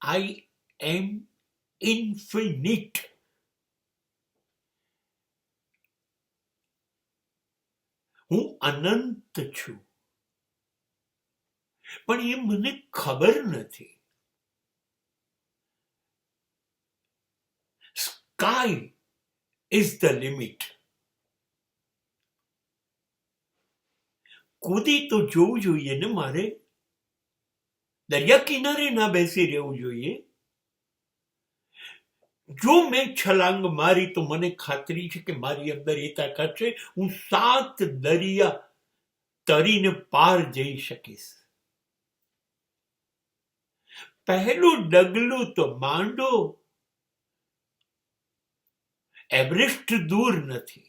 આઈ એમ infinite. હું અનંત છું, પણ એ મને ખબર નથી. Sky is the limit. કૂદી તો જોવું જોઈએ ને મારે. દરિયા કિનારે ના બેસી રહેવું જોઈએ. જો મેં છલાંગ મારી તો મને ખાતરી છે કે મારી અંદર એ તાકાત છે, હું 7 દરિયા તરીને પાર જઈ શકીશ. પહેલું ડગલું તો માંડો. એવરેસ્ટ દૂર નથી.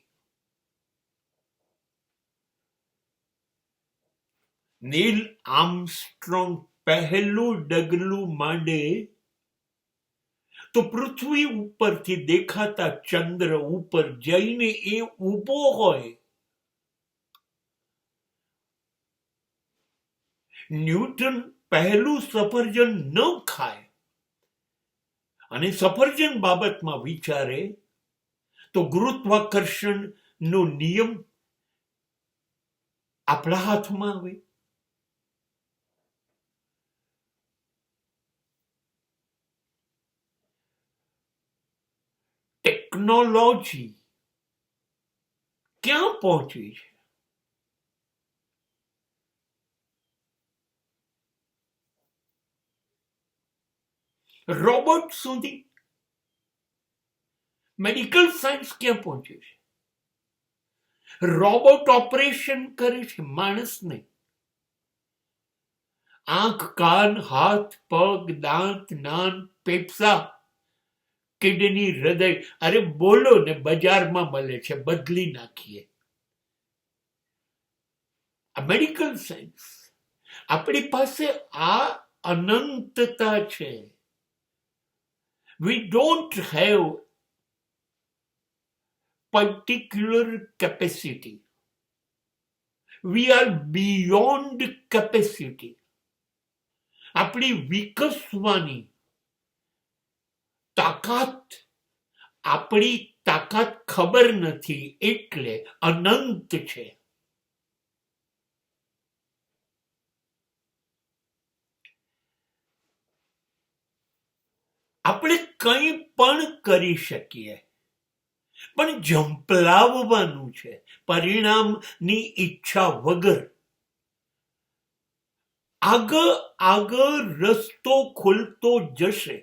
નીલ આર્મસ્ટ્રોંગ પહેલું ડગલું માંડે તો પૃથ્વી ઉપરથી દેખાતા ચંદ્ર ઉપર જઈને એ ઊભો હોય. ન્યૂટન પહેલું સફરજન ન ખાય અને સફરજન બાબતમાં વિચારે તો ગુરુત્વાકર્ષણ નો નિયમ આપણા હાથમાં આવે. ટેકનોલોજી ક્યાં પહોંચી છે? રોબોટ સુધી. મેડિકલ સાયન્સ ક્યાં પહોંચી છે? રોબોટ ઓપરેશન કરે છે, માણસ નહીં. આંખ, કાન, હાથ, પગ, દાંત, નાન, ફેફસા, કિડની, હૃદય, અરે બોલો ને, બજારમાં મળે છે, બદલી નાખીએ. આ મેડિકલ સાયન્સ. આપણી પાસે આ અનંતતા છે. We don't have particular capacity. We are beyond capacity. આપણી વિકસવાની તાકાત, આપણી તાકાત ખબર નથી એટલે અનંત છે. આપણે કંઈ પણ કરી શકીએ, પણ ઝંપલાવવાનું છે, પરિણામની ઈચ્છા વગર. આગળ રસ્તો ખુલતો જશે.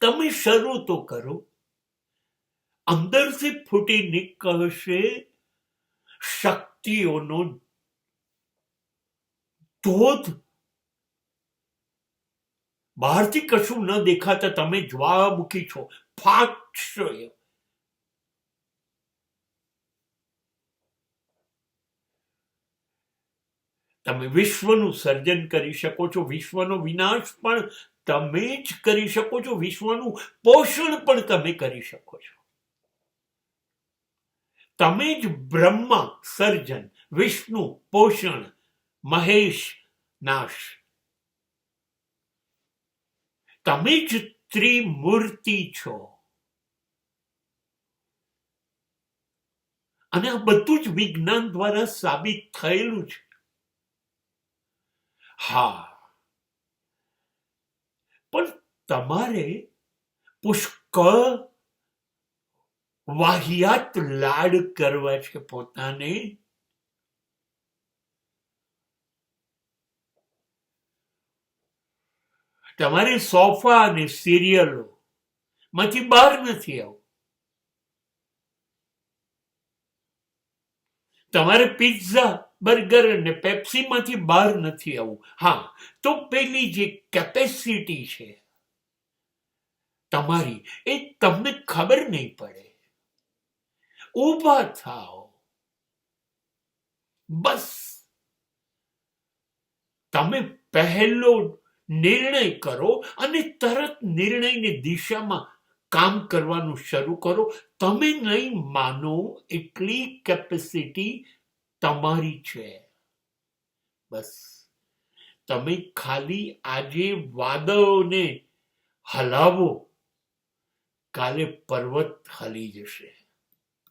તમે શરૂ તો કરો. અંદર સે ફૂટી નીકળશે શક્તિઓનો ધોધ. બહારથી કશું ન દેખાતા તમે જ્વાળામુખી છો, ફાટશો. તમે વિશ્વનું સર્જન કરી શકો છો, વિશ્વનો વિનાશ પણ તમે જ કરી શકો છો, વિશ્વનું પોષણ પણ તમે કરી શકો છો. તમે જ બ્રહ્મા સર્જન, વિષ્ણુ પોષણ, મહેશ નાશ. તમે જ ત્રિમૂર્તિ છો. અને આ બધું જ વિજ્ઞાન દ્વારા સાબિત થયેલું છે. હા, પણ તમારે પુષ્કળ વાહિયાત લાડ કરવા છે પોતાને. તમારે સોફા અને સિરિયલો માંથી બહાર નથી આવું. તમારે પિઝા, બર્ગર અને પેપ્સી માંથી બહાર નથી આવું. હા, તો પેલી જે કેપેસિટી છે તમારી, એ તમને ખબર નહીં પડે. ઊભા થાઓ, બસ. તમે પહેલો નિર્ણય કરો અને તરત નિર્ણયની દિશામાં કામ કરવાનું શરૂ કરો. તમે નહીં માનો એટલી કેપેસિટી તમારી છે. બસ તમે ખાલી આજે વાદળોને હલાવો, કાલે પર્વત હલી જશે.